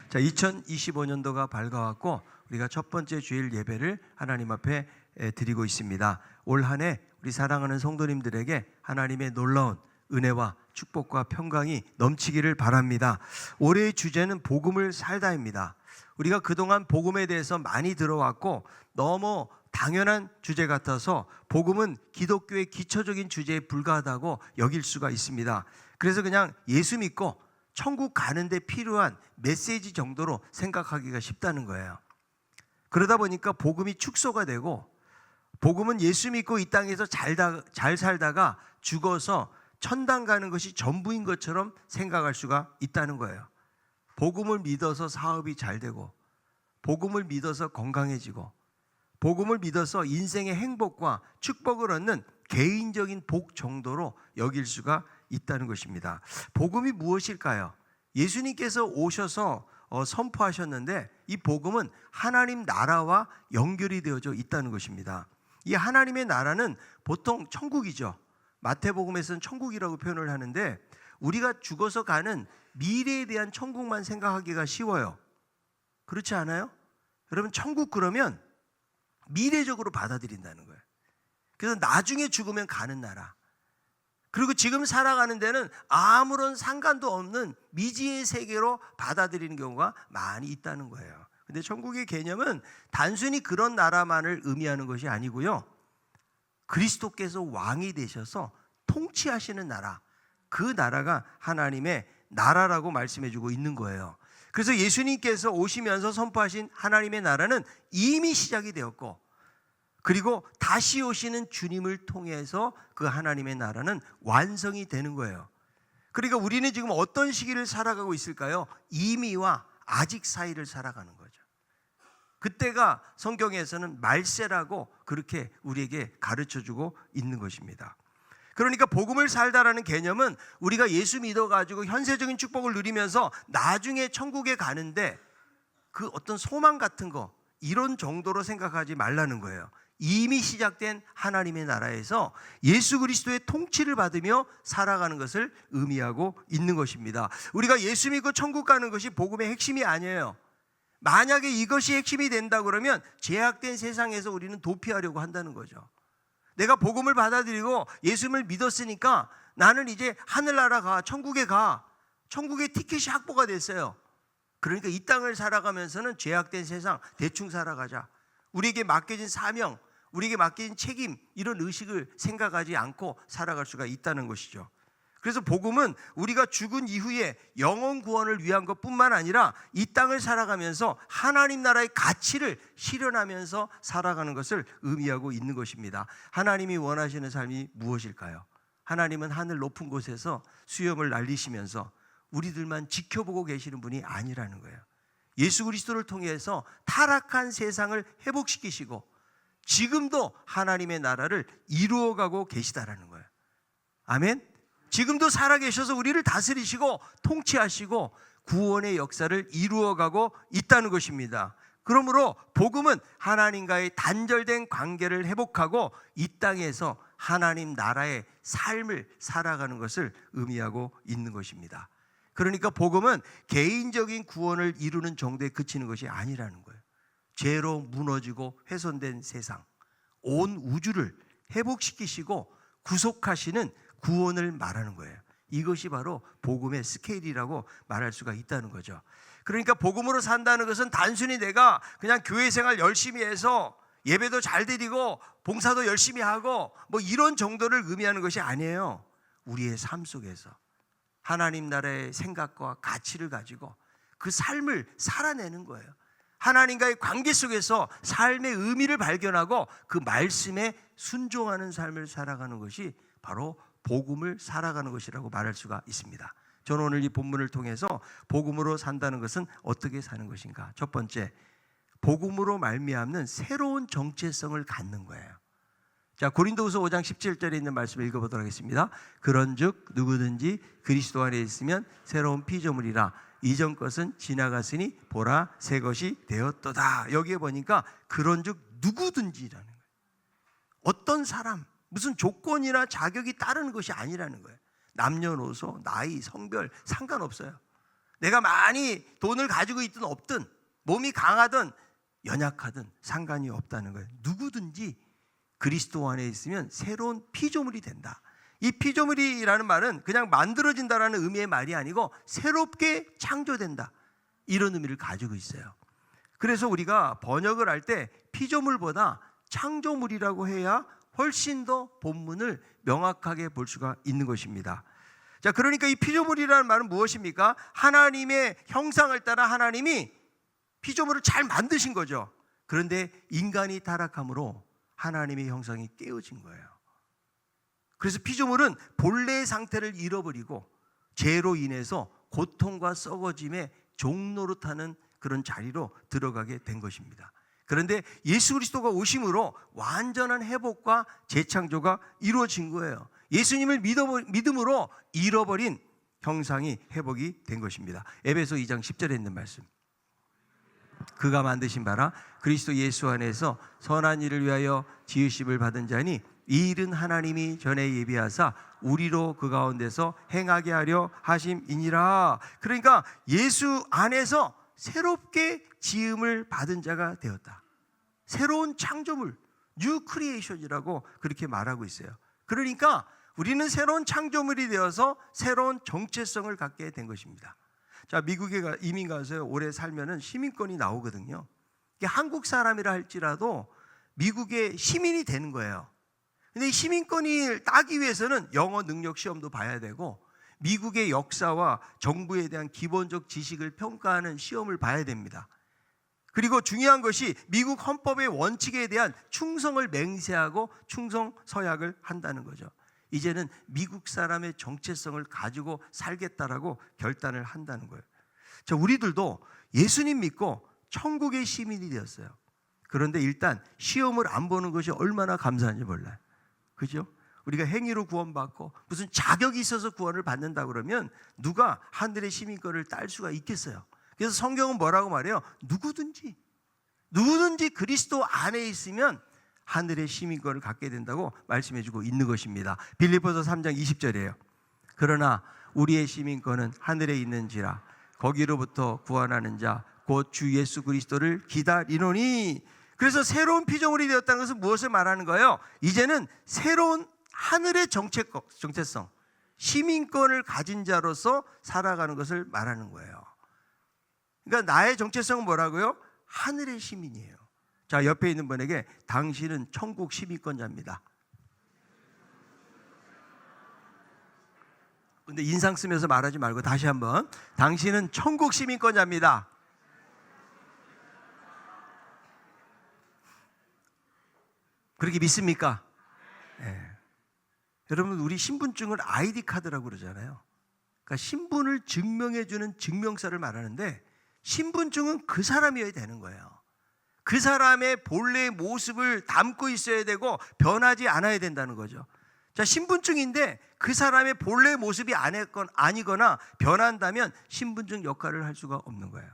자, 2025년도가 밝아왔고 우리가 첫 번째 주일 예배를 하나님 앞에 드리고 있습니다. 올 한 해 우리 사랑하는 성도님들에게 하나님의 놀라운 은혜와 축복과 평강이 넘치기를 바랍니다. 올해의 주제는 복음을 살다입니다. 우리가 그동안 복음에 대해서 많이 들어왔고 너무 당연한 주제 같아서 복음은 기독교의 기초적인 주제에 불과하다고 여길 수가 있습니다. 그래서 그냥 예수 믿고 천국 가는데 필요한 메시지 정도로 생각하기가 쉽다는 거예요. 그러다 보니까 복음이 축소가 되고, 복음은 예수 믿고 이 땅에서 잘 살다가 죽어서 천당 가는 것이 전부인 것처럼 생각할 수가 있다는 거예요. 복음을 믿어서 사업이 잘 되고, 복음을 믿어서 건강해지고, 복음을 믿어서 인생의 행복과 축복을 얻는 개인적인 복 정도로 여길 수가 있다는 것입니다. 복음이 무엇일까요? 예수님께서 오셔서 선포하셨는데 이 복음은 하나님 나라와 연결이 되어져 있다는 것입니다. 이 하나님의 나라는 보통 천국이죠. 마태복음에서는 천국이라고 표현을 하는데 우리가 죽어서 가는 미래에 대한 천국만 생각하기가 쉬워요. 그렇지 않아요? 여러분, 천국 그러면 미래적으로 받아들인다는 거예요. 그래서 나중에 죽으면 가는 나라, 그리고 지금 살아가는 데는 아무런 상관도 없는 미지의 세계로 받아들이는 경우가 많이 있다는 거예요. 근데 천국의 개념은 단순히 그런 나라만을 의미하는 것이 아니고요, 그리스도께서 왕이 되셔서 통치하시는 나라, 그 나라가 하나님의 나라라고 말씀해주고 있는 거예요. 그래서 예수님께서 오시면서 선포하신 하나님의 나라는 이미 시작이 되었고, 그리고 다시 오시는 주님을 통해서 그 하나님의 나라는 완성이 되는 거예요. 그러니까 우리는 지금 어떤 시기를 살아가고 있을까요? 이미와 아직 사이를 살아가는 거죠. 그때가 성경에서는 말세라고 그렇게 우리에게 가르쳐주고 있는 것입니다. 그러니까 복음을 살다라는 개념은 우리가 예수 믿어가지고 현세적인 축복을 누리면서 나중에 천국에 가는데 그 어떤 소망 같은 거, 이런 정도로 생각하지 말라는 거예요. 이미 시작된 하나님의 나라에서 예수 그리스도의 통치를 받으며 살아가는 것을 의미하고 있는 것입니다. 우리가 예수 믿고 천국 가는 것이 복음의 핵심이 아니에요. 만약에 이것이 핵심이 된다 그러면 제약된 세상에서 우리는 도피하려고 한다는 거죠. 내가 복음을 받아들이고 예수님을 믿었으니까 나는 이제 하늘나라 가, 천국에 가, 천국의 티켓이 확보가 됐어요. 그러니까 이 땅을 살아가면서는 죄악된 세상 대충 살아가자, 우리에게 맡겨진 사명, 우리에게 맡겨진 책임, 이런 의식을 생각하지 않고 살아갈 수가 있다는 것이죠. 그래서 복음은 우리가 죽은 이후에 영혼 구원을 위한 것뿐만 아니라 이 땅을 살아가면서 하나님 나라의 가치를 실현하면서 살아가는 것을 의미하고 있는 것입니다. 하나님이 원하시는 삶이 무엇일까요? 하나님은 하늘 높은 곳에서 수염을 날리시면서 우리들만 지켜보고 계시는 분이 아니라는 거예요. 예수 그리스도를 통해서 타락한 세상을 회복시키시고 지금도 하나님의 나라를 이루어가고 계시다라는 거예요. 아멘. 지금도 살아계셔서 우리를 다스리시고 통치하시고 구원의 역사를 이루어가고 있다는 것입니다. 그러므로 복음은 하나님과의 단절된 관계를 회복하고 이 땅에서 하나님 나라의 삶을 살아가는 것을 의미하고 있는 것입니다. 그러니까 복음은 개인적인 구원을 이루는 정도에 그치는 것이 아니라는 거예요. 죄로 무너지고 훼손된 세상, 온 우주를 회복시키시고 구속하시는 구원을 말하는 거예요. 이것이 바로 복음의 스케일이라고 말할 수가 있다는 거죠. 그러니까 복음으로 산다는 것은 단순히 내가 그냥 교회 생활 열심히 해서 예배도 잘 드리고 봉사도 열심히 하고 뭐 이런 정도를 의미하는 것이 아니에요. 우리의 삶 속에서 하나님 나라의 생각과 가치를 가지고 그 삶을 살아내는 거예요. 하나님과의 관계 속에서 삶의 의미를 발견하고 그 말씀에 순종하는 삶을 살아가는 것이 바로 복음을 살아가는 것이라고 말할 수가 있습니다. 저는 오늘 이 본문을 통해서 복음으로 산다는 것은 어떻게 사는 것인가? 첫 번째, 복음으로 말미암는 새로운 정체성을 갖는 거예요. 자, 고린도후서 5장 17절에 있는 말씀을 읽어보도록 하겠습니다. 그런즉 누구든지 그리스도 안에 있으면 새로운 피조물이라, 이전 것은 지나갔으니 보라 새 것이 되었도다. 여기에 보니까 그런즉 누구든지라는 거예요. 어떤 사람, 무슨 조건이나 자격이 따르는 것이 아니라는 거예요. 남녀노소, 나이, 성별 상관없어요. 내가 많이 돈을 가지고 있든 없든 몸이 강하든 연약하든 상관이 없다는 거예요. 누구든지 그리스도 안에 있으면 새로운 피조물이 된다. 이 피조물이라는 말은 그냥 만들어진다라는 의미의 말이 아니고 새롭게 창조된다, 이런 의미를 가지고 있어요. 그래서 우리가 번역을 할 때 피조물보다 창조물이라고 해야 훨씬 더 본문을 명확하게 볼 수가 있는 것입니다. 자, 그러니까 이 피조물이라는 말은 무엇입니까? 하나님의 형상을 따라 하나님이 피조물을 잘 만드신 거죠. 그런데 인간이 타락함으로 하나님의 형상이 깨어진 거예요. 그래서 피조물은 본래의 상태를 잃어버리고 죄로 인해서 고통과 썩어짐의 종노릇하는 그런 자리로 들어가게 된 것입니다. 그런데 예수 그리스도가 오심으로 완전한 회복과 재창조가 이루어진 거예요. 예수님을 믿음으로 잃어버린 형상이 회복이 된 것입니다. 에베소 2장 10절에 있는 말씀, 그가 만드신 바라 그리스도 예수 안에서 선한 일을 위하여 지으심을 받은 자니 이 일은 하나님이 전에 예비하사 우리로 그 가운데서 행하게 하려 하심이니라. 그러니까 예수 안에서 새롭게 지음을 받은 자가 되었다. 새로운 창조물, 뉴 크리에이션이라고 그렇게 말하고 있어요. 그러니까 우리는 새로운 창조물이 되어서 새로운 정체성을 갖게 된 것입니다. 자, 미국에 이민 가서 오래 살면은 시민권이 나오거든요. 이게 한국 사람이라 할지라도 미국의 시민이 되는 거예요. 근데 이 시민권을 따기 위해서는 영어 능력 시험도 봐야 되고 미국의 역사와 정부에 대한 기본적 지식을 평가하는 시험을 봐야 됩니다. 그리고 중요한 것이 미국 헌법의 원칙에 대한 충성을 맹세하고 충성 서약을 한다는 거죠. 이제는 미국 사람의 정체성을 가지고 살겠다라고 결단을 한다는 거예요. 자, 우리들도 예수님 믿고 천국의 시민이 되었어요. 그런데 일단 시험을 안 보는 것이 얼마나 감사한지 몰라요. 그죠? 우리가 행위로 구원받고 무슨 자격이 있어서 구원을 받는다 그러면 누가 하늘의 시민권을 딸 수가 있겠어요? 그래서 성경은 뭐라고 말해요? 누구든지 그리스도 안에 있으면 하늘의 시민권을 갖게 된다고 말씀해주고 있는 것입니다. 빌립보서 3장 20절이에요. 그러나 우리의 시민권은 하늘에 있는지라 거기로부터 구원하는 자 곧 주 예수 그리스도를 기다리노니. 그래서 새로운 피조물이 되었다는 것은 무엇을 말하는 거예요? 이제는 새로운 하늘의 정체성, 시민권을 가진 자로서 살아가는 것을 말하는 거예요. 그러니까 나의 정체성은 뭐라고요? 하늘의 시민이에요. 자, 옆에 있는 분에게 당신은 천국 시민권자입니다. 근데 인상 쓰면서 말하지 말고 다시 한번, 당신은 천국 시민권자입니다. 그렇게 믿습니까? 네. 여러분, 우리 신분증을 아이디 카드라고 그러잖아요. 그러니까 신분을 증명해주는 증명서를 말하는데 신분증은 그 사람이어야 되는 거예요. 그 사람의 본래의 모습을 담고 있어야 되고 변하지 않아야 된다는 거죠. 자, 신분증인데 그 사람의 본래의 모습이 아니거나 변한다면 신분증 역할을 할 수가 없는 거예요.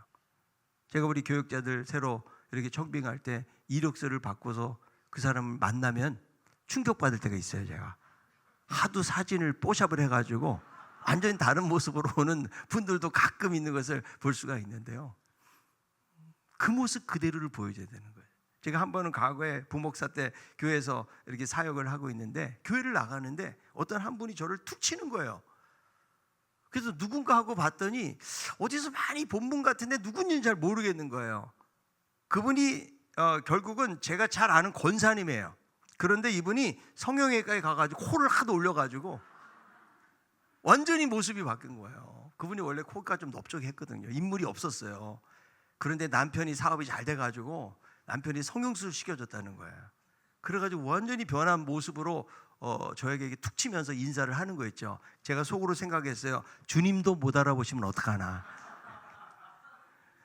제가 우리 교육자들 새로 이렇게 청빙할 때 이력서를 바꿔서 그 사람을 만나면 충격받을 때가 있어요. 제가 하도 사진을 뽀샵을 해가지고 완전히 다른 모습으로 오는 분들도 가끔 있는 것을 볼 수가 있는데요, 그 모습 그대로를 보여줘야 되는 거예요. 제가 한 번은 과거에 부목사 때 교회에서 이렇게 사역을 하고 있는데 교회를 나가는데 어떤 한 분이 저를 툭 치는 거예요. 그래서 누군가 하고 봤더니 어디서 많이 본 분 같은데 누군지는 잘 모르겠는 거예요. 그분이 결국은 제가 잘 아는 권사님이에요. 그런데 이분이 성형외과에 가가지고 코를 하도 올려가지고 완전히 모습이 바뀐 거예요. 그분이 원래 코가 좀 넓적했거든요. 인물이 없었어요. 그런데 남편이 사업이 잘 돼가지고 남편이 성형수술 시켜줬다는 거예요. 그래가지고 완전히 변한 모습으로 저에게 툭 치면서 인사를 하는 거였죠. 제가 속으로 생각했어요. 주님도 못 알아보시면 어떡하나.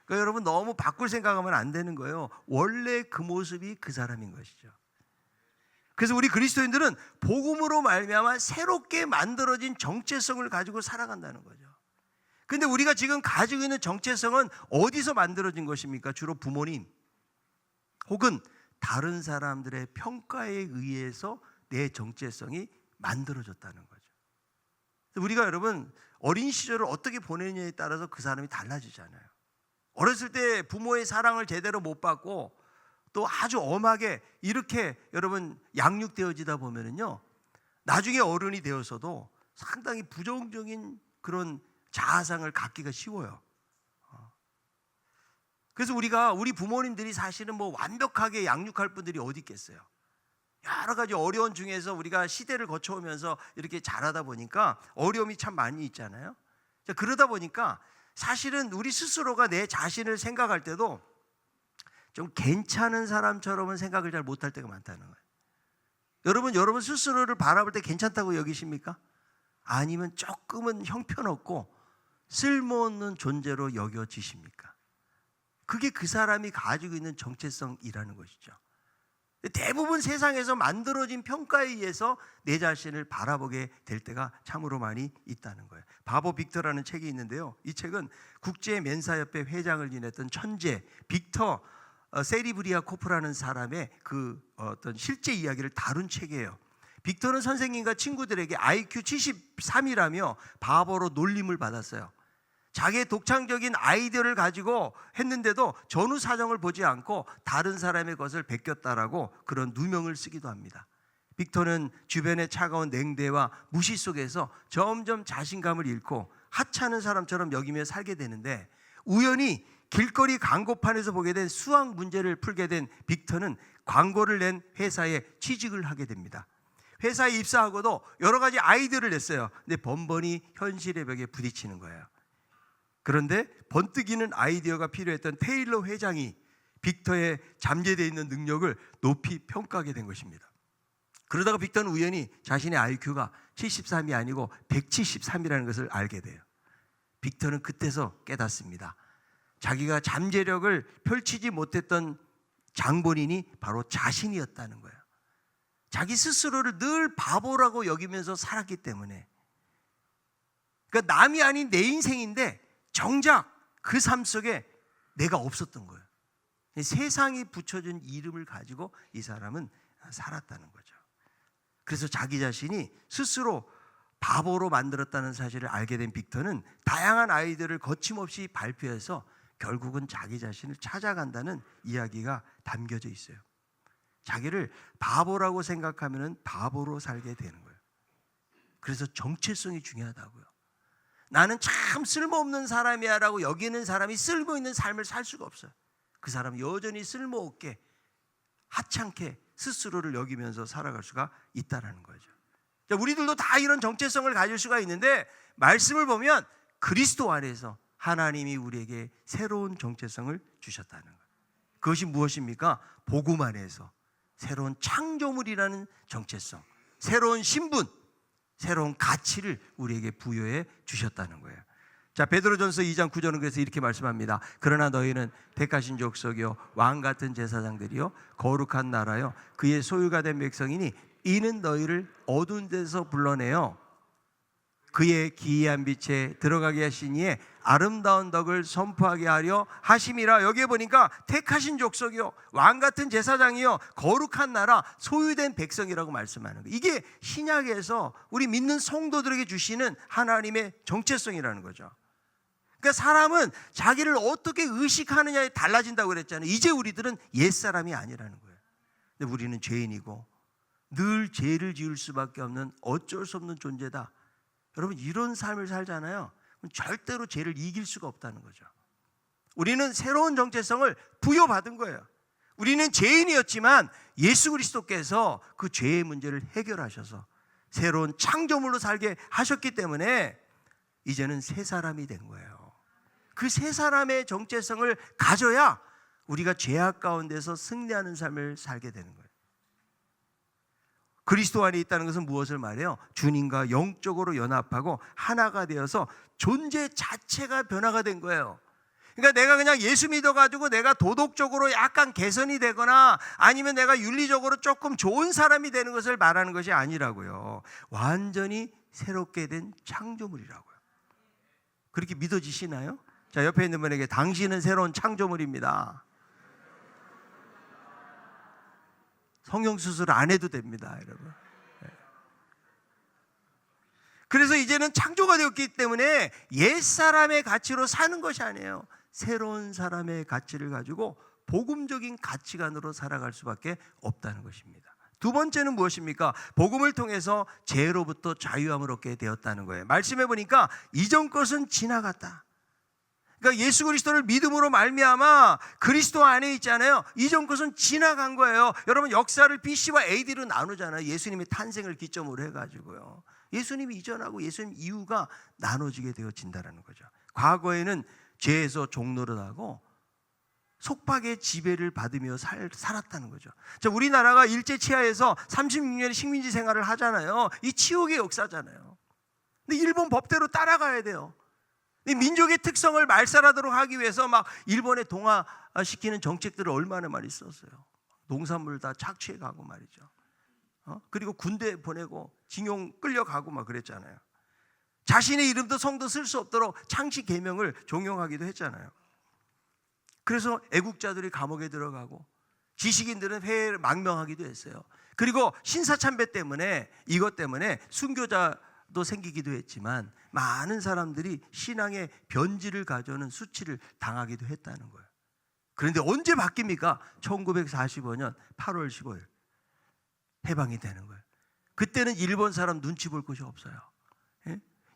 그러니까 여러분, 너무 바꿀 생각하면 안 되는 거예요. 원래 그 모습이 그 사람인 것이죠. 그래서 우리 그리스도인들은 복음으로 말미암아 새롭게 만들어진 정체성을 가지고 살아간다는 거죠. 그런데 우리가 지금 가지고 있는 정체성은 어디서 만들어진 것입니까? 주로 부모님 혹은 다른 사람들의 평가에 의해서 내 정체성이 만들어졌다는 거죠. 우리가 여러분 어린 시절을 어떻게 보내느냐에 따라서 그 사람이 달라지잖아요. 어렸을 때 부모의 사랑을 제대로 못 받고 또 아주 엄하게 이렇게 여러분 양육되어지다 보면은요, 나중에 어른이 되어서도 상당히 부정적인 그런 자아상을 갖기가 쉬워요. 그래서 우리 부모님들이 사실은 뭐 완벽하게 양육할 분들이 어디 있겠어요. 여러 가지 어려운 중에서 우리가 시대를 거쳐오면서 이렇게 자라다 보니까 어려움이 참 많이 있잖아요. 그러다 보니까 사실은 우리 스스로가 내 자신을 생각할 때도 좀 괜찮은 사람처럼은 생각을 잘 못할 때가 많다는 거예요. 여러분 스스로를 바라볼 때 괜찮다고 여기십니까? 아니면 조금은 형편없고 쓸모없는 존재로 여겨지십니까? 그게 그 사람이 가지고 있는 정체성이라는 것이죠. 대부분 세상에서 만들어진 평가에 의해서 내 자신을 바라보게 될 때가 참으로 많이 있다는 거예요. 바보 빅터라는 책이 있는데요, 이 책은 국제멘사협회 회장을 지냈던 천재 빅터 세리브리아코프라는 사람의 그 어떤 실제 이야기를 다룬 책이에요. 빅터는 선생님과 친구들에게 IQ 73이라며 바보로 놀림을 받았어요. 자기의 독창적인 아이디어를 가지고 했는데도 전후 사정을 보지 않고 다른 사람의 것을 베꼈다라고 그런 누명을 쓰기도 합니다. 빅터는 주변의 차가운 냉대와 무시 속에서 점점 자신감을 잃고 하찮은 사람처럼 여기며 살게 되는데, 우연히 길거리 광고판에서 보게 된 수학 문제를 풀게 된 빅터는 광고를 낸 회사에 취직을 하게 됩니다. 회사에 입사하고도 여러 가지 아이디어를 냈어요. 근데 번번이 현실의 벽에 부딪히는 거예요. 그런데 번뜩이는 아이디어가 필요했던 테일러 회장이 빅터의 잠재되어 있는 능력을 높이 평가하게 된 것입니다. 그러다가 빅터는 우연히 자신의 IQ가 73이 아니고 173이라는 것을 알게 돼요. 빅터는 그때서 깨닫습니다. 자기가 잠재력을 펼치지 못했던 장본인이 바로 자신이었다는 거예요. 자기 스스로를 늘 바보라고 여기면서 살았기 때문에, 그러니까 남이 아닌 내 인생인데 정작 그 삶 속에 내가 없었던 거예요. 세상이 붙여준 이름을 가지고 이 사람은 살았다는 거죠. 그래서 자기 자신이 스스로 바보로 만들었다는 사실을 알게 된 빅터는 다양한 아이디어를 거침없이 발표해서 결국은 자기 자신을 찾아간다는 이야기가 담겨져 있어요. 자기를 바보라고 생각하면 바보로 살게 되는 거예요. 그래서 정체성이 중요하다고요. 나는 참 쓸모없는 사람이야 라고 여기는 사람이 쓸모있는 삶을 살 수가 없어요. 그 사람은 여전히 쓸모없게 하찮게 스스로를 여기면서 살아갈 수가 있다는 거죠. 우리들도 다 이런 정체성을 가질 수가 있는데, 말씀을 보면 그리스도 안에서 하나님이 우리에게 새로운 정체성을 주셨다는 거예요. 그것이 무엇입니까? 복음 안에서 새로운 창조물이라는 정체성, 새로운 신분, 새로운 가치를 우리에게 부여해 주셨다는 거예요. 자, 베드로전서 2장 9절은 그래서 이렇게 말씀합니다. 그러나 너희는 택하신 족속이요 왕 같은 제사장들이요 거룩한 나라요 그의 소유가 된 백성이니 이는 너희를 어두운 데서 불러내어 그의 기이한 빛에 들어가게 하신 이의 아름다운 덕을 선포하게 하려 하심이라. 여기에 보니까 택하신 족속이요 왕 같은 제사장이요 거룩한 나라 소유된 백성이라고 말씀하는 거예요. 이게 신약에서 우리 믿는 성도들에게 주시는 하나님의 정체성이라는 거죠. 그러니까 사람은 자기를 어떻게 의식하느냐에 달라진다고 그랬잖아요. 이제 우리들은 옛사람이 아니라는 거예요. 근데 우리는 죄인이고 늘 죄를 지을 수밖에 없는 어쩔 수 없는 존재다. 여러분, 이런 삶을 살잖아요. 절대로 죄를 이길 수가 없다는 거죠. 우리는 새로운 정체성을 부여받은 거예요. 우리는 죄인이었지만 예수 그리스도께서 그 죄의 문제를 해결하셔서 새로운 창조물로 살게 하셨기 때문에 이제는 새 사람이 된 거예요. 그 새 사람의 정체성을 가져야 우리가 죄악 가운데서 승리하는 삶을 살게 되는 거예요. 그리스도 안에 있다는 것은 무엇을 말해요? 주님과 영적으로 연합하고 하나가 되어서 존재 자체가 변화가 된 거예요. 그러니까 내가 그냥 예수 믿어가지고 내가 도덕적으로 약간 개선이 되거나 아니면 내가 윤리적으로 조금 좋은 사람이 되는 것을 말하는 것이 아니라고요. 완전히 새롭게 된 창조물이라고요. 그렇게 믿어지시나요? 자, 옆에 있는 분에게 당신은 새로운 창조물입니다. 성형수술 안 해도 됩니다, 여러분. 그래서 이제는 창조가 되었기 때문에 옛사람의 가치로 사는 것이 아니에요. 새로운 사람의 가치를 가지고 복음적인 가치관으로 살아갈 수밖에 없다는 것입니다. 두 번째는 무엇입니까? 복음을 통해서 죄로부터 자유함을 얻게 되었다는 거예요. 말씀해 보니까 이전 것은 지나갔다. 그러니까 예수 그리스도를 믿음으로 말미암아 그리스도 안에 있잖아요. 이전 것은 지나간 거예요. 여러분, 역사를 BC와 AD로 나누잖아요. 예수님의 탄생을 기점으로 해가지고요. 예수님 이전하고 예수님 이후가 나눠지게 되어진다는 거죠. 과거에는 죄에서 종노릇하고 속박의 지배를 받으며 살았다는 거죠. 자, 우리나라가 일제 치하에서 36년의 식민지 생활을 하잖아요. 이 치욕의 역사잖아요. 근데 일본 법대로 따라가야 돼요. 이 민족의 특성을 말살하도록 하기 위해서 막 일본에 동화시키는 정책들을 얼마나 많이 썼어요. 농산물 다 착취해 가고 말이죠. 그리고 군대 보내고 징용 끌려가고 막 그랬잖아요. 자신의 이름도 성도 쓸 수 없도록 창씨 계명을 종용하기도 했잖아요. 그래서 애국자들이 감옥에 들어가고 지식인들은 회를 망명하기도 했어요. 그리고 신사참배 때문에, 이것 때문에 순교자도 생기기도 했지만 많은 사람들이 신앙의 변질을 가져오는 수치를 당하기도 했다는 거예요. 그런데 언제 바뀝니까? 1945년 8월 15일 해방이 되는 거예요. 그때는 일본 사람 눈치 볼 것이 없어요.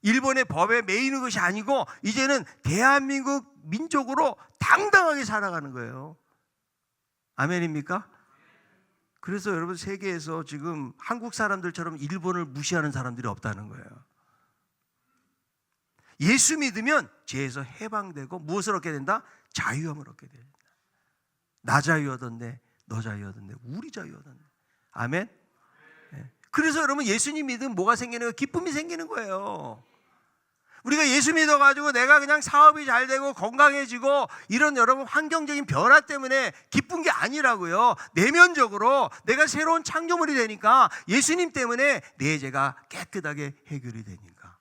일본의 법에 매이는 것이 아니고 이제는 대한민국 민족으로 당당하게 살아가는 거예요. 아멘입니까? 그래서 여러분, 세계에서 지금 한국 사람들처럼 일본을 무시하는 사람들이 없다는 거예요. 예수 믿으면 죄에서 해방되고 무엇을 얻게 된다? 자유함을 얻게 된다. 나 자유 얻었네, 너 자유 얻었네, 우리 자유 얻었네. 아멘. 그래서 여러분, 예수님 믿으면 뭐가 생기는 거예요? 기쁨이 생기는 거예요. 우리가 예수 믿어가지고 내가 그냥 사업이 잘 되고 건강해지고 이런 여러분 환경적인 변화 때문에 기쁜 게 아니라고요. 내면적으로 내가 새로운 창조물이 되니까, 예수님 때문에 내 죄가 깨끗하게 해결이 되니까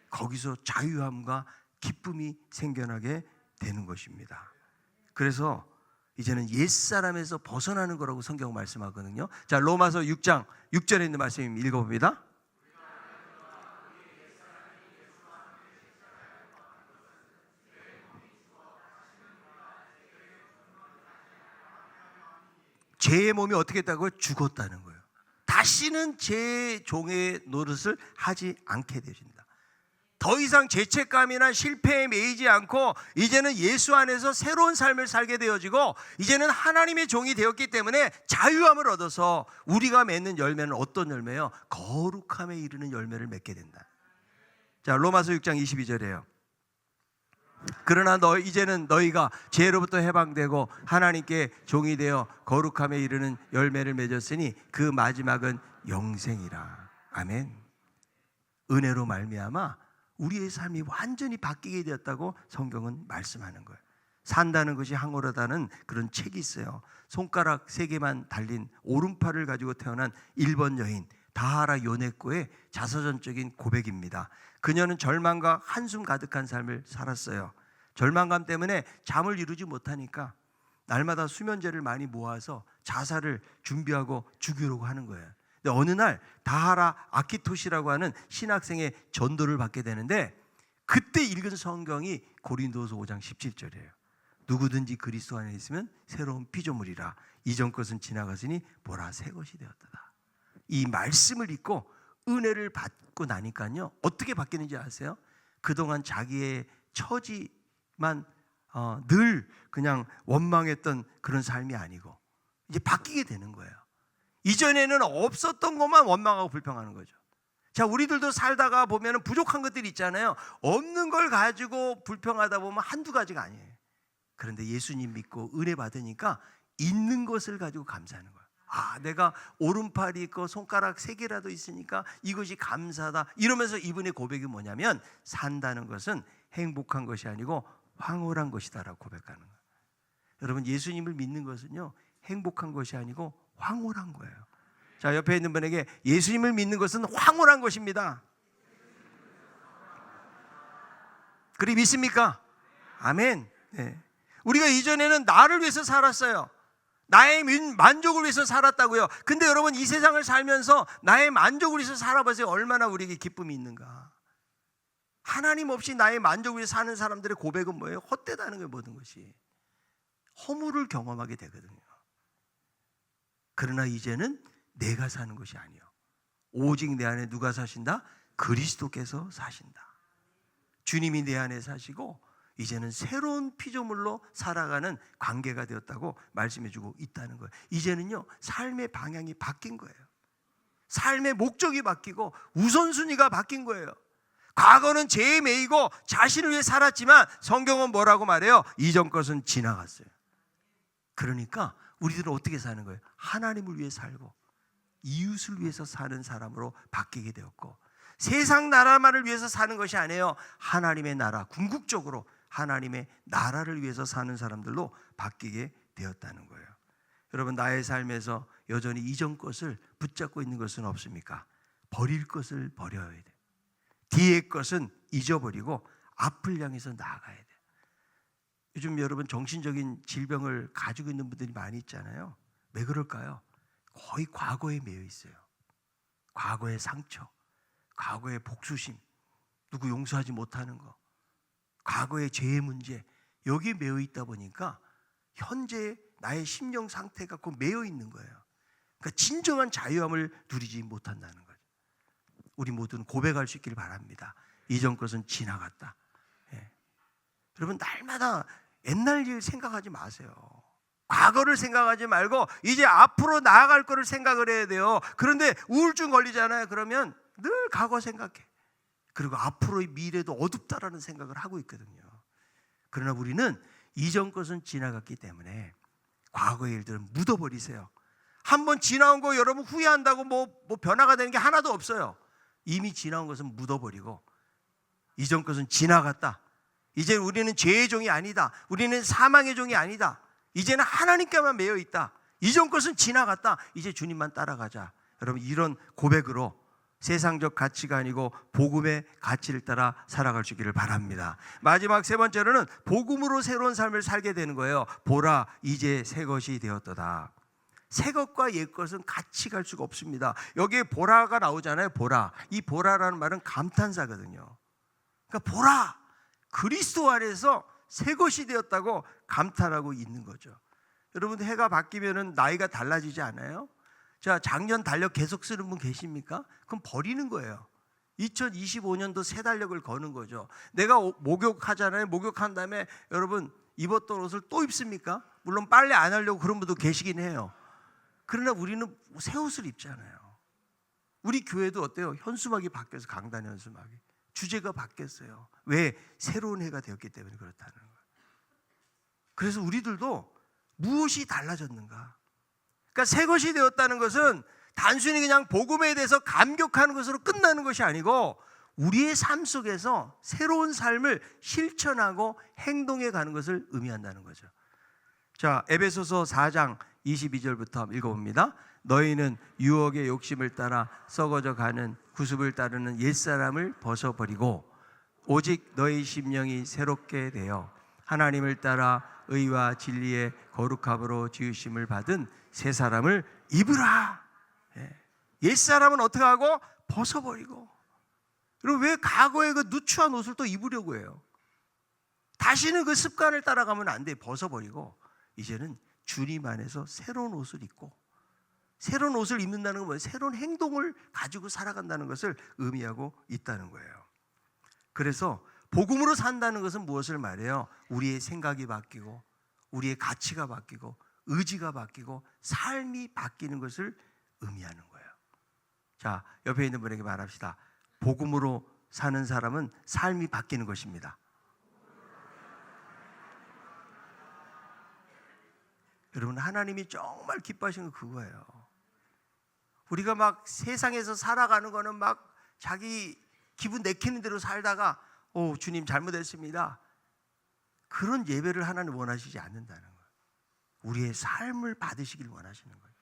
거기서 자유함과 기쁨이 생겨나게 되는 것입니다. 그래서 이제는 옛사람에서 벗어나는 거라고 성경 말씀하거든요. 자, 로마서 6장 6절에 있는 말씀 읽어봅니다. 죄의 몸이 어떻게 했다고요? 죽었다는 거예요. 다시는 죄의 종의 노릇을 하지 않게 되신다. 더 이상 죄책감이나 실패에 매이지 않고 이제는 예수 안에서 새로운 삶을 살게 되어지고 이제는 하나님의 종이 되었기 때문에 자유함을 얻어서 우리가 맺는 열매는 어떤 열매예요? 거룩함에 이르는 열매를 맺게 된다. 자, 로마서 6장 22절이에요. 그러나 이제는 너희가 죄로부터 해방되고 하나님께 종이 되어 거룩함에 이르는 열매를 맺었으니 그 마지막은 영생이라. 아멘. 은혜로 말미암아 우리의 삶이 완전히 바뀌게 되었다고 성경은 말씀하는 거예요. 산다는 것이 황홀하다는 그런 책이 있어요. 손가락 3개만 달린 오른팔을 가지고 태어난 일본 여인 다하라 요네코의 자서전적인 고백입니다. 그녀는 절망과 한숨 가득한 삶을 살았어요. 절망감 때문에 잠을 이루지 못하니까 날마다 수면제를 많이 모아서 자살을 준비하고 죽이려고 하는 거예요. 근데 어느 날 다하라 아키토시라고 하는 신학생의 전도를 받게 되는데, 그때 읽은 성경이 고린도서 5장 17절이에요. 누구든지 그리스도 안에 있으면 새로운 피조물이라. 이전 것은 지나갔으니 보라 새 것이 되었다. 이 말씀을 읽고 은혜를 받고 나니까요, 어떻게 바뀌는지 아세요? 그동안 자기의 처지만 늘 그냥 원망했던 그런 삶이 아니고 이제 바뀌게 되는 거예요. 이전에는 없었던 것만 원망하고 불평하는 거죠. 자, 우리들도 살다가 보면 부족한 것들이 있잖아요. 없는 걸 가지고 불평하다 보면 한두 가지가 아니에요. 그런데 예수님 믿고 은혜 받으니까 있는 것을 가지고 감사하는 거예요. 아, 내가 오른팔이 있고 손가락 3개라도 있으니까 이것이 감사하다. 이러면서 이분의 고백이 뭐냐면, 산다는 것은 행복한 것이 아니고 황홀한 것이다라고 고백하는 거예요. 여러분, 예수님을 믿는 것은요, 행복한 것이 아니고 황홀한 거예요. 자, 옆에 있는 분에게 예수님을 믿는 것은 황홀한 것입니다. 그리 믿습니까? 아멘. 네. 우리가 이전에는 나를 위해서 살았어요. 나의 만족을 위해서 살았다고요. 근데 여러분, 이 세상을 살면서 나의 만족을 위해서 살아보세요. 얼마나 우리에게 기쁨이 있는가. 하나님 없이 나의 만족을 위해서 사는 사람들의 고백은 뭐예요? 헛되다는 거예요. 모든 것이 허물을 경험하게 되거든요. 그러나 이제는 내가 사는 것이 아니요, 오직 내 안에 누가 사신다? 그리스도께서 사신다. 주님이 내 안에 사시고 이제는 새로운 피조물로 살아가는 관계가 되었다고 말씀해주고 있다는 거예요. 이제는요, 삶의 방향이 바뀐 거예요. 삶의 목적이 바뀌고 우선순위가 바뀐 거예요. 과거는 죄에 매이고 자신을 위해 살았지만 성경은 뭐라고 말해요? 이전 것은 지나갔어요. 그러니까 우리들은 어떻게 사는 거예요? 하나님을 위해 살고 이웃을 위해서 사는 사람으로 바뀌게 되었고, 세상 나라만을 위해서 사는 것이 아니에요. 하나님의 나라, 궁극적으로 하나님의 나라를 위해서 사는 사람들로 바뀌게 되었다는 거예요. 여러분, 나의 삶에서 여전히 이전 것을 붙잡고 있는 것은 없습니까? 버릴 것을 버려야 돼요. 뒤의 것은 잊어버리고 앞을 향해서 나아가야 돼요. 요즘 여러분, 정신적인 질병을 가지고 있는 분들이 많이 있잖아요. 왜 그럴까요? 거의 과거에 매여 있어요. 과거의 상처, 과거의 복수심, 누구 용서하지 못하는 거, 과거의 죄의 문제, 여기에 매여 있다 보니까 현재 나의 심령 상태가 그 매여 있는 거예요. 그러니까 진정한 자유함을 누리지 못한다는 거예요. 우리 모두는 고백할 수 있기를 바랍니다. 이전 것은 지나갔다. 예. 여러분, 날마다 옛날 일 생각하지 마세요. 과거를 생각하지 말고 이제 앞으로 나아갈 거를 생각을 해야 돼요. 그런데 우울증 걸리잖아요. 그러면 늘 과거 생각해. 그리고 앞으로의 미래도 어둡다라는 생각을 하고 있거든요. 그러나 우리는 이전 것은 지나갔기 때문에 과거의 일들은 묻어버리세요. 한번 지나온 거 여러분 후회한다고 뭐 변화가 되는 게 하나도 없어요. 이미 지나온 것은 묻어버리고 이전 것은 지나갔다. 이제 우리는 죄의 종이 아니다. 우리는 사망의 종이 아니다. 이제는 하나님께만 매여 있다. 이전 것은 지나갔다. 이제 주님만 따라가자. 여러분, 이런 고백으로 세상적 가치가 아니고 복음의 가치를 따라 살아갈 수 있기를 바랍니다. 마지막 세 번째로는 복음으로 새로운 삶을 살게 되는 거예요. 보라, 이제 새 것이 되었도다. 새 것과 옛 것은 같이 갈 수가 없습니다. 여기에 보라가 나오잖아요. 보라. 이 보라라는 말은 감탄사거든요. 그러니까 보라, 그리스도 안에서 새 것이 되었다고 감탄하고 있는 거죠. 여러분, 해가 바뀌면 나이가 달라지지 않아요? 자, 작년 달력 계속 쓰는 분 계십니까? 그럼 버리는 거예요. 2025년도 새 달력을 거는 거죠. 내가 목욕하잖아요. 목욕한 다음에 여러분, 입었던 옷을 또 입습니까? 물론 빨래 안 하려고 그런 분도 계시긴 해요. 그러나 우리는 새 옷을 입잖아요. 우리 교회도 어때요? 현수막이 바뀌어서, 강단 현수막이 주제가 바뀌었어요. 왜? 새로운 해가 되었기 때문에 그렇다는 거예요. 그래서 우리들도 무엇이 달라졌는가? 그러니까 새 것이 되었다는 것은 단순히 그냥 복음에 대해서 감격하는 것으로 끝나는 것이 아니고 우리의 삶 속에서 새로운 삶을 실천하고 행동해 가는 것을 의미한다는 거죠. 자, 에베소서 4장 22절부터 읽어봅니다. 너희는 유혹의 욕심을 따라 썩어져 가는 구습을 따르는 옛사람을 벗어버리고 오직 너희 심령이 새롭게 되어 하나님을 따라 의와 진리의 거룩함으로 지으심을 받은 새 사람을 입으라. 옛사람은 어떻게 하고? 벗어버리고. 그리고 왜 과거의 그 누추한 옷을 또 입으려고 해요? 다시는 그 습관을 따라가면 안 돼. 벗어버리고 이제는 주님 안에서 새로운 옷을 입고, 새로운 옷을 입는다는 건 뭐예요? 새로운 행동을 가지고 살아간다는 것을 의미하고 있다는 거예요. 그래서 복음으로 산다는 것은 무엇을 말해요? 우리의 생각이 바뀌고 우리의 가치가 바뀌고 의지가 바뀌고 삶이 바뀌는 것을 의미하는 거예요. 자, 옆에 있는 분에게 말합시다. 복음으로 사는 사람은 삶이 바뀌는 것입니다. 여러분, 하나님이 정말 기뻐하시는 건 그거예요. 우리가 막 세상에서 살아가는 거는 막 자기 기분 내키는 대로 살다가 주님 잘못했습니다. 그런 예배를 하나님 원하시지 않는다는 거예요. 우리의 삶을 받으시길 원하시는 거예요.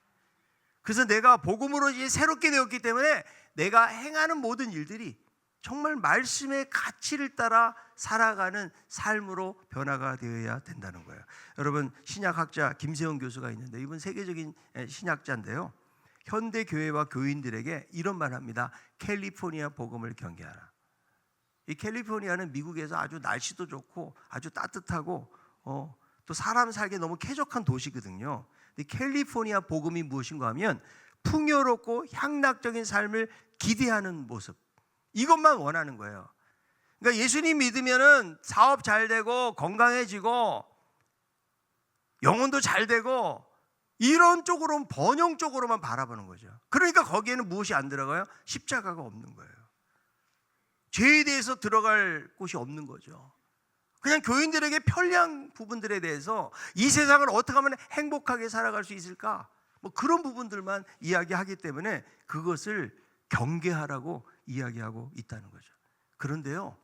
그래서 내가 복음으로 이제 새롭게 되었기 때문에 내가 행하는 모든 일들이 정말 말씀의 가치를 따라 살아가는 삶으로 변화가 되어야 된다는 거예요. 여러분, 신약학자 김세원 교수가 있는데 이분 세계적인 신학자인데요. 현대 교회와 교인들에게 이런 말 합니다. 캘리포니아 복음을 경계하라. 이 캘리포니아는 미국에서 아주 날씨도 좋고 아주 따뜻하고 또 사람 살기 너무 쾌적한 도시거든요. 근데 캘리포니아 복음이 무엇인가 하면 풍요롭고 향락적인 삶을 기대하는 모습, 이것만 원하는 거예요. 그러니까 예수님 믿으면은 사업 잘 되고 건강해지고 영혼도 잘 되고 이런 쪽으로, 번영 쪽으로만 바라보는 거죠. 그러니까 거기에는 무엇이 안 들어가요? 십자가가 없는 거예요. 죄에 대해서 들어갈 곳이 없는 거죠. 그냥 교인들에게 편리한 부분들에 대해서 이 세상을 어떻게 하면 행복하게 살아갈 수 있을까? 뭐 그런 부분들만 이야기하기 때문에 그것을 경계하라고 이야기하고 있다는 거죠. 그런데요,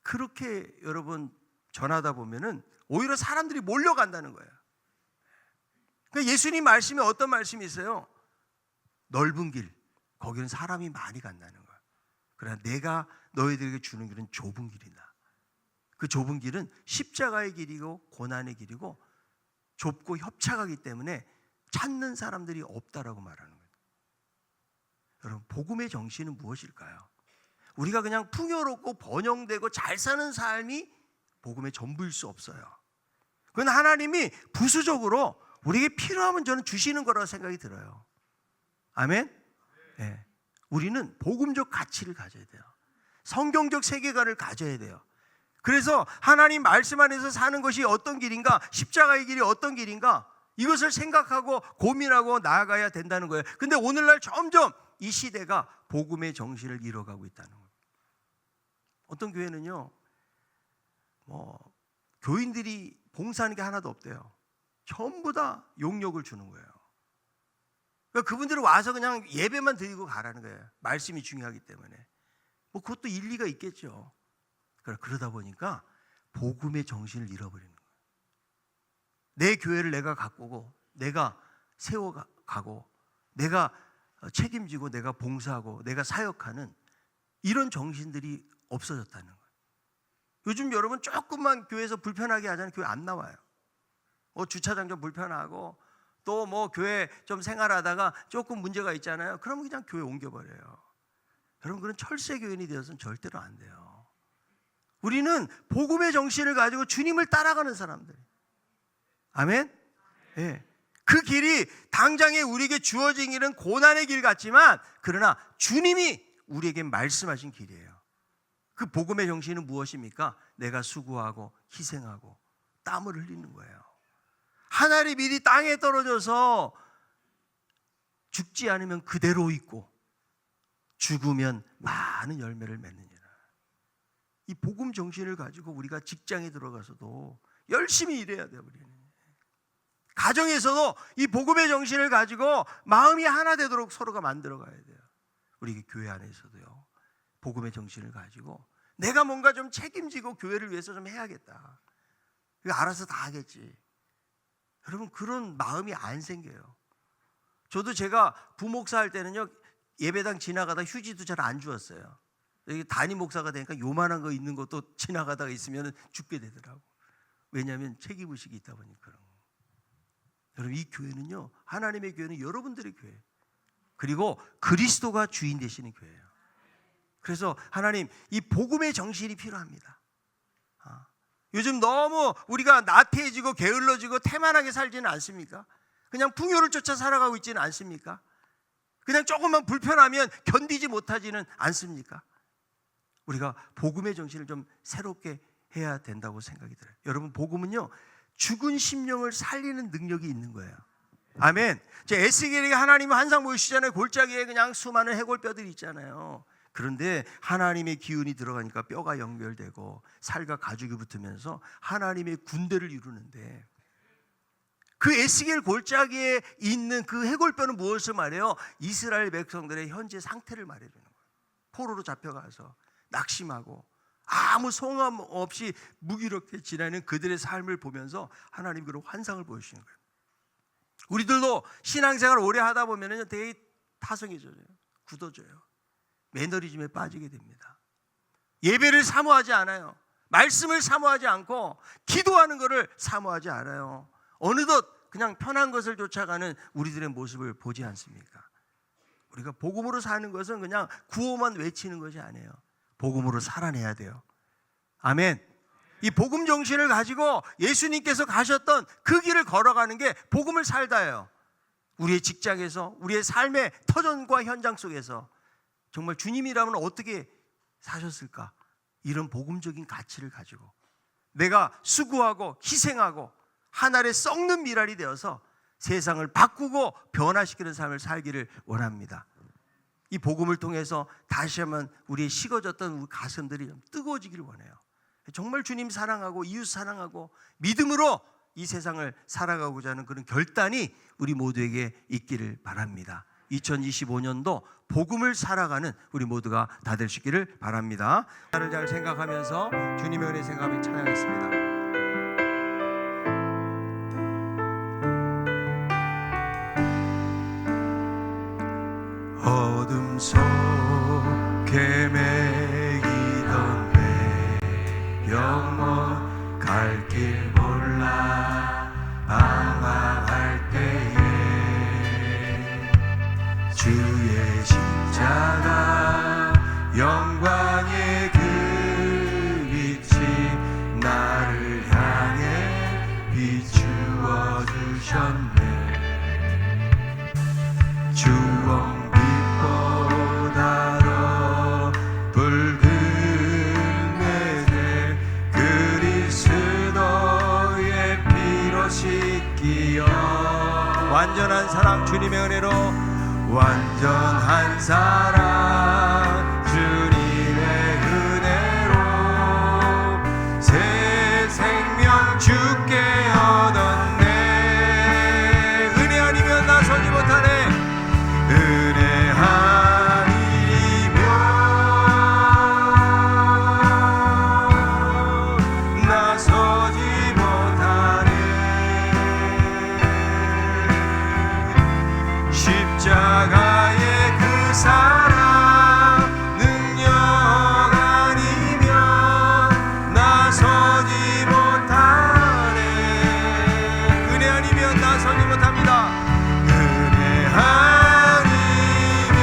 그렇게 여러분 전하다 보면은 오히려 사람들이 몰려간다는 거예요. 그러니까 예수님 말씀에 어떤 말씀이 있어요? 넓은 길, 거기는 사람이 많이 간다는 거예요. 그러나 내가 너희들에게 주는 길은 좁은 길이다. 그 좁은 길은 십자가의 길이고 고난의 길이고 좁고 협착하기 때문에 찾는 사람들이 없다라고 말하는 거예요. 여러분, 복음의 정신은 무엇일까요? 우리가 그냥 풍요롭고 번영되고 잘 사는 삶이 복음의 전부일 수 없어요. 그건 하나님이 부수적으로 우리에게 필요하면 저는 주시는 거라고 생각이 들어요. 아멘? 네. 우리는 복음적 가치를 가져야 돼요. 성경적 세계관을 가져야 돼요. 그래서 하나님 말씀 안에서 사는 것이 어떤 길인가, 십자가의 길이 어떤 길인가, 이것을 생각하고 고민하고 나아가야 된다는 거예요. 근데 오늘날 점점 이 시대가 복음의 정신을 잃어가고 있다는 거예요. 어떤 교회는요, 교인들이 봉사하는 게 하나도 없대요. 전부 다 용역을 주는 거예요. 그러니까 그분들은 와서 그냥 예배만 드리고 가라는 거예요. 말씀이 중요하기 때문에. 뭐 그것도 일리가 있겠죠. 그러다 보니까 복음의 정신을 잃어버리는 거예요. 내 교회를 내가 가꾸고 내가 세워가고 내가 책임지고 내가 봉사하고 내가 사역하는 이런 정신들이 없어졌다는 거예요. 요즘 여러분 조금만 교회에서 불편하게 하잖아요. 교회 안 나와요. 주차장 좀 불편하고 또 뭐 교회 좀 생활하다가 조금 문제가 있잖아요. 그러면 그냥 교회 옮겨버려요. 여러분, 그런 철새 교인이 되어서는 절대로 안 돼요. 우리는 복음의 정신을 가지고 주님을 따라가는 사람들. 아멘? 네. 그 길이 당장에 우리에게 주어진 길은 고난의 길 같지만 그러나 주님이 우리에게 말씀하신 길이에요. 그 복음의 정신은 무엇입니까? 내가 수고하고 희생하고 땀을 흘리는 거예요. 하늘의 밀이 땅에 떨어져서 죽지 않으면 그대로 있고 죽으면 많은 열매를 맺느니라. 이 복음 정신을 가지고 우리가 직장에 들어가서도 열심히 일해야 돼요. 우리는 가정에서도 이 복음의 정신을 가지고 마음이 하나 되도록 서로가 만들어 가야 돼요. 우리 교회 안에서도요, 복음의 정신을 가지고 내가 뭔가 좀 책임지고 교회를 위해서 좀 해야겠다. 알아서 다 하겠지. 여러분, 그런 마음이 안 생겨요. 저도 제가 부목사 할 때는요, 예배당 지나가다 휴지도 잘 안 주었어요. 여기 담임 목사가 되니까 요만한 거 있는 것도 지나가다가 있으면 죽게 되더라고. 왜냐하면 책임의식이 있다 보니까 그런 거. 여러분, 이 교회는요, 하나님의 교회는 여러분들의 교회, 그리고 그리스도가 주인 되시는 교회예요. 그래서 하나님, 이 복음의 정신이 필요합니다. 요즘 너무 우리가 나태해지고 게을러지고 태만하게 살지는 않습니까? 그냥 풍요를 쫓아 살아가고 있지는 않습니까? 그냥 조금만 불편하면 견디지 못하지는 않습니까? 우리가 복음의 정신을 좀 새롭게 해야 된다고 생각이 들어요. 여러분, 복음은요, 죽은 심령을 살리는 능력이 있는 거예요. 아멘. 에스겔에게 하나님은 환상 보여주시잖아요. 골짜기에 그냥 수많은 해골뼈들이 있잖아요. 그런데 하나님의 기운이 들어가니까 뼈가 연결되고 살과 가죽이 붙으면서 하나님의 군대를 이루는데, 그 에스겔 골짜기에 있는 그 해골뼈는 무엇을 말해요? 이스라엘 백성들의 현재 상태를 말해주는 거예요. 포로로 잡혀가서 낙심하고 아무 소망 없이 무기력해 지내는 그들의 삶을 보면서 하나님 그런 환상을 보여주시는 거예요. 우리들도 신앙생활 오래 하다 보면 되게 타성해져요. 굳어져요. 매너리즘에 빠지게 됩니다. 예배를 사모하지 않아요. 말씀을 사모하지 않고 기도하는 것을 사모하지 않아요. 어느덧 그냥 편한 것을 쫓아가는 우리들의 모습을 보지 않습니까? 우리가 복음으로 사는 것은 그냥 구호만 외치는 것이 아니에요. 복음으로 살아내야 돼요. 아멘. 이 복음 정신을 가지고 예수님께서 가셨던 그 길을 걸어가는 게 복음을 살다예요. 우리의 직장에서, 우리의 삶의 터전과 현장 속에서 정말 주님이라면 어떻게 사셨을까? 이런 복음적인 가치를 가지고 내가 수고하고 희생하고 하늘에 썩는 미랄이 되어서 세상을 바꾸고 변화시키는 삶을 살기를 원합니다. 이 복음을 통해서 다시 한번 우리의 식어졌던 우리 가슴들이 좀 뜨거워지기를 원해요. 정말 주님 사랑하고 이웃 사랑하고 믿음으로 이 세상을 살아가고자 하는 그런 결단이 우리 모두에게 있기를 바랍니다. 2025년도 복음을 살아가는 우리 모두가 다 될 수 있기를 바랍니다. 나를 잘 생각하면서 주님의 은혜 생각하며 찬양하겠습니다. 어둠 속에 매이던 내 영혼 갈 길 몰라 방황할 때에 주의 십자가 영광의 그 빛이 나를 향해 비추어 주셨네. 주원 완전한 사랑 주님의 은혜로 완전한 사랑 주님의 은혜로 새 생명 주께 얻었네. 은혜 아니면 나서지 못하네. 은혜 아니면 나서지 십자가의 그 사랑 능력 아니면 나서지 못하네. 은혜 아니면 나서지 못합니다. 은혜 아니면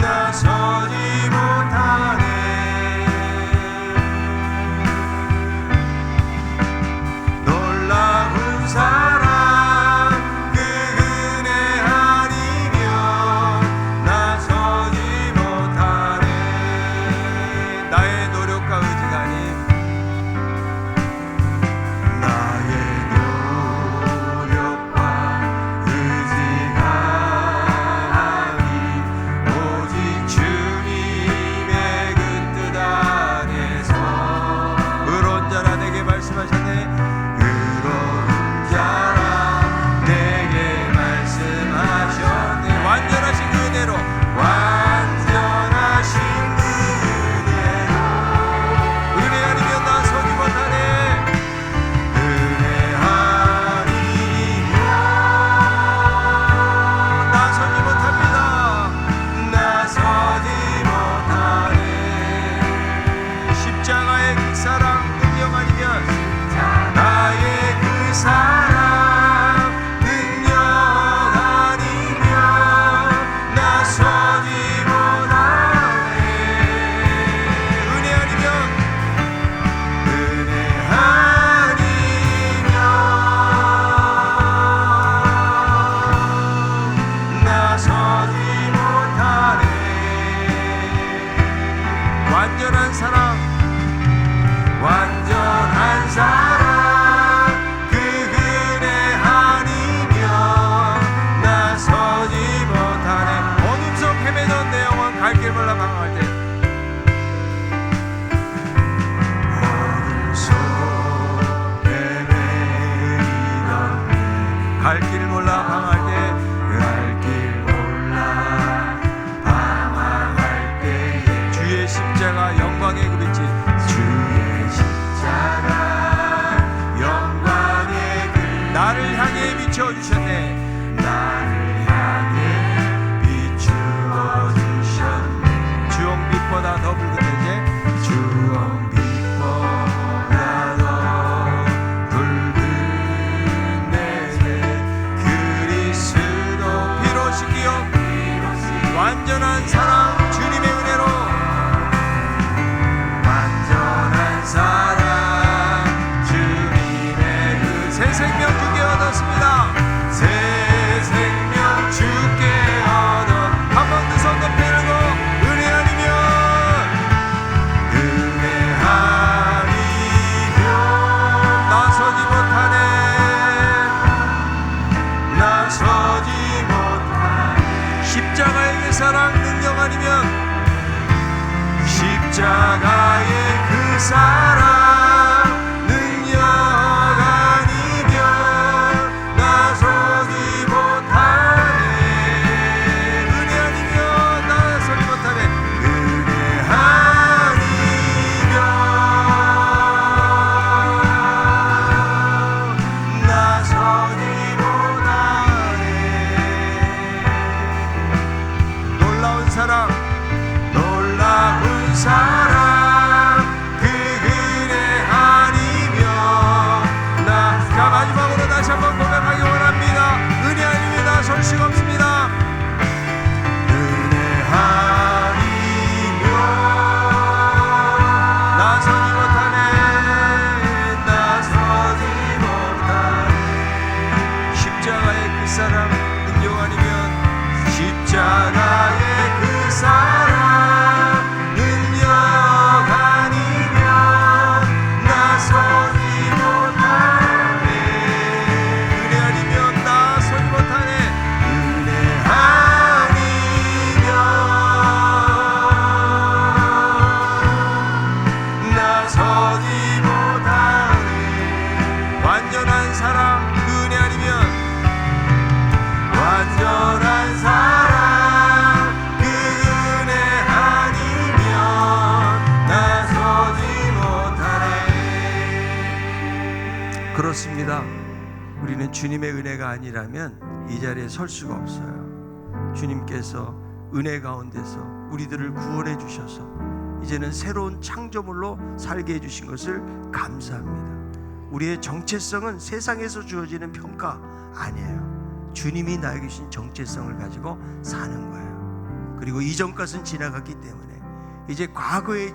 나서지 못하네. 사랑 그 은혜 아니면 나서지 못하네. 나의 노력과 의지가 아닌 나의 노력과 의지가 아닌 오직 주님의 그 뜻 안에서 의로운 자라 내게 말씀하셨네. 내게 말씀하셨네. 완전하신 그 은혜로 완전하신 그 은혜로 은혜 아니면 나서지 못하네. 은혜 아니면 나서지 못합니다. 나서지 못하네. 십자가의 그 사랑 능력 아니면 나의 그 사랑 능력 아니면 나서지 못하네. 은혜 아니면 나서지 못하네. 완전한 사랑 완전한 사랑 그 은혜 아니면 나서지 못하네. 어둠 속 헤매던 내 영혼 갈 길 몰라 방황할 때 어둠 속 헤매던 갈 길 몰라 방황할 때 갈 길 몰라 방황할 때에 주의 십자가 영광의 그 빛이 주의 십자가 영광의 그 나를 향해 비춰주셨네. 나를 향해 비추어 그렇습니다. 우리는 주님의 은혜가 아니라면 이 자리에 설 수가 없어요. 주님께서 은혜 가운데서 우리들을 구원해 주셔서 이제는 새로운 창조물로 살게 해주신 것을 감사합니다. 우리의 정체성은 세상에서 주어지는 평가 아니에요. 주님이 나에게 주신 정체성을 가지고 사는 거예요. 그리고 이전 것은 지나갔기 때문에 이제 과거의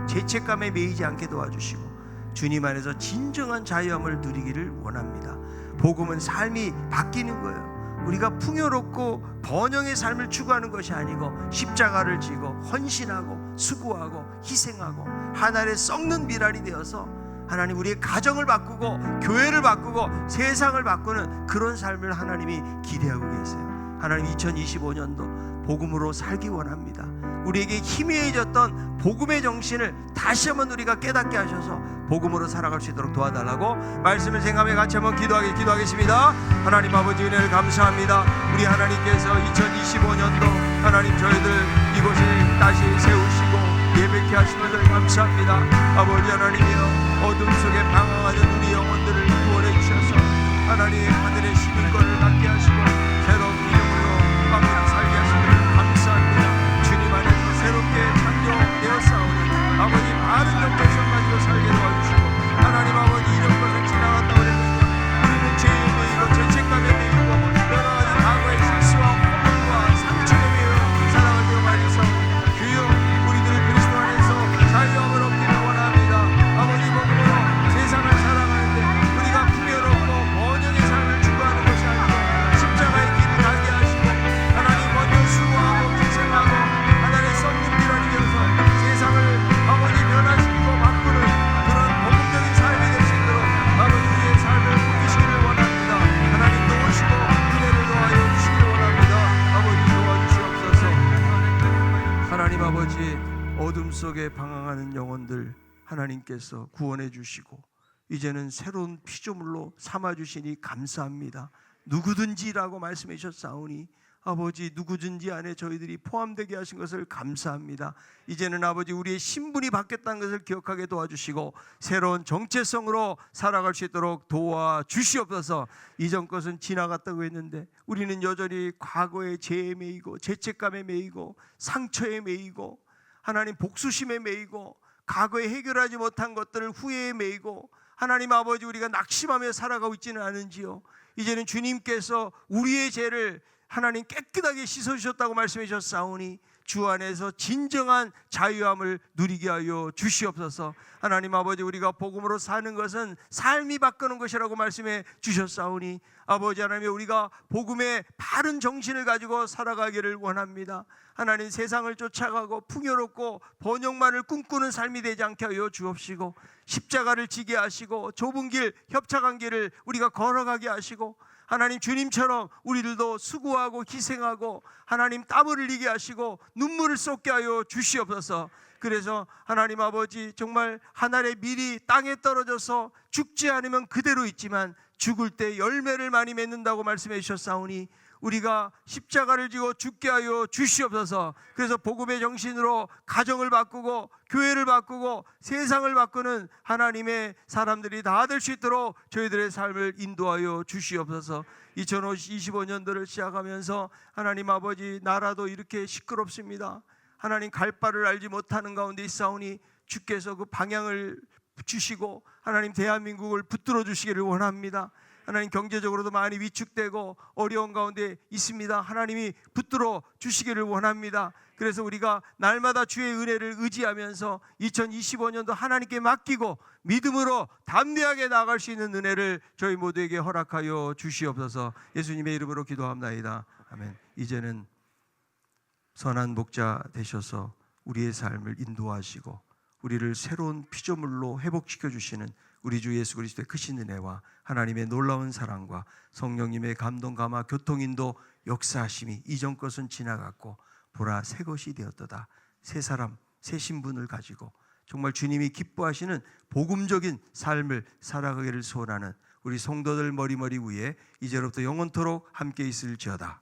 죄책감에 매이지 않게 도와주시고 주님 안에서 진정한 자유함을 누리기를 원합니다. 복음은 삶이 바뀌는 거예요. 우리가 풍요롭고 번영의 삶을 추구하는 것이 아니고 십자가를 지고 헌신하고 수고하고 희생하고 하나님의 썩는 미랄이 되어서 하나님 우리의 가정을 바꾸고 교회를 바꾸고 세상을 바꾸는 그런 삶을 하나님이 기대하고 계세요. 하나님 2025년도 복음으로 살기 원합니다. 우리에게 희미해졌던 복음의 정신을 다시 한번 우리가 깨닫게 하셔서 복음으로 살아갈 수 있도록 도와달라고 말씀을 생각하며 같이 한번 기도하겠습니다. 하나님 아버지 은혜를 감사합니다. 우리 하나님께서 2025년도 하나님 저희들 이곳에 다시 세우시고 예배케 하신 것을 감사합니다. 아버지 하나님이여 어둠 속에 방황하는 우리 영혼들을 구원해 주셔서 하나님 하늘의 시민권을 갖게 하시고 새로운 이름으로 마음을 살게 하시는 것을 감사합니다. 주님 안에서 새롭게 창조되었사오니 아버지 많은 정체성 가지고 살게 도와주시고 하나님 아버지 이런 것을 지나갔다 그랬는데 우리는 죄에 매이고 죄책감에 매이고 여러 가지 과거의 실수와 허물과 상처에 매여 살아갈 때가 많이 있사오니 주여 우리들을 그리스도 안에서 자유함을 얻기를 원합니다. 아버지 복음으로 세상을 살아가는데 우리가 풍요롭고 번영의 삶을 추구하는 것이 아니고 십자가의 길을 가게 하시고 하나님 먼저 수고하고 희생하고 하나님의 썩는 비란이 되어서 세상을 아버지 변화시키고 바꾸는 그런 복음적인 삶이 될 수 있도록 아버지 우리의 삶을 바꾸시기를 원합니다. 하나님 도우시고 은혜를 더하여 주시기를 원합니다. 아버지 도와주시옵소서. 하나님 아버지 어둠 속에 방황하는 영혼들 하나님께서 구원해 주시고 이제는 새로운 피조물로 삼아주시니 감사합니다. 누구든지라고 말씀해 주셨사오니 아버지 누구든지 안에 저희들이 포함되게 하신 것을 감사합니다. 이제는 아버지 우리의 신분이 바뀌었다는 것을 기억하게 도와주시고 새로운 정체성으로 살아갈 수 있도록 도와주시옵소서. 이전 것은 지나갔다고 했는데 우리는 여전히 과거의 죄에 매이고 죄책감에 매이고 상처에 매이고 하나님 복수심에 매이고 과거에 해결하지 못한 것들을 후회에 매이고 하나님 아버지 우리가 낙심하며 살아가고 있지는 않은지요. 이제는 주님께서 우리의 죄를 하나님 깨끗하게 씻어주셨다고 말씀해 주셨사오니 주 안에서 진정한 자유함을 누리게 하여 주시옵소서. 하나님 아버지 우리가 복음으로 사는 것은 삶이 바꾸는 것이라고 말씀해 주셨사오니 아버지 하나님 우리가 복음의 바른 정신을 가지고 살아가기를 원합니다. 하나님 세상을 쫓아가고 풍요롭고 번영만을 꿈꾸는 삶이 되지 않게 하여 주옵시고 십자가를 지게 하시고 좁은 길 협착한 길을 우리가 걸어가게 하시고 하나님 주님처럼 우리들도 수고하고 희생하고 하나님 땀을 흘리게 하시고 눈물을 쏟게 하여 주시옵소서. 그래서 하나님 아버지 정말 하늘의 밀이 땅에 떨어져서 죽지 않으면 그대로 있지만 죽을 때 열매를 많이 맺는다고 말씀해 주셨사오니 우리가 십자가를 지고 죽게 하여 주시옵소서. 그래서 복음의 정신으로 가정을 바꾸고 교회를 바꾸고 세상을 바꾸는 하나님의 사람들이 다 될 수 있도록 저희들의 삶을 인도하여 주시옵소서. 2025년도를 시작하면서 하나님 아버지 나라도 이렇게 시끄럽습니다. 하나님 갈 바를 알지 못하는 가운데 있사오니 주께서 그 방향을 주시고 하나님 대한민국을 붙들어 주시기를 원합니다. 하나님 경제적으로도 많이 위축되고 어려운 가운데 있습니다. 하나님이 붙들어 주시기를 원합니다. 그래서 우리가 날마다 주의 은혜를 의지하면서 2025년도 하나님께 맡기고 믿음으로 담대하게 나아갈 수 있는 은혜를 저희 모두에게 허락하여 주시옵소서. 예수님의 이름으로 기도합나이다. 아멘. 이제는 선한 목자 되셔서 우리의 삶을 인도하시고 우리를 새로운 피조물로 회복시켜 주시는 우리 주 예수 그리스도의 크신 은혜와 하나님의 놀라운 사랑과 성령님의 감동 감화 교통인도 역사하심이 이전 것은 지나갔고 보라 새 것이 되었도다. 새 사람 새 신분을 가지고 정말 주님이 기뻐하시는 복음적인 삶을 살아가기를 소원하는 우리 성도들 머리머리 위에 이제로부터 영원토록 함께 있을지어다.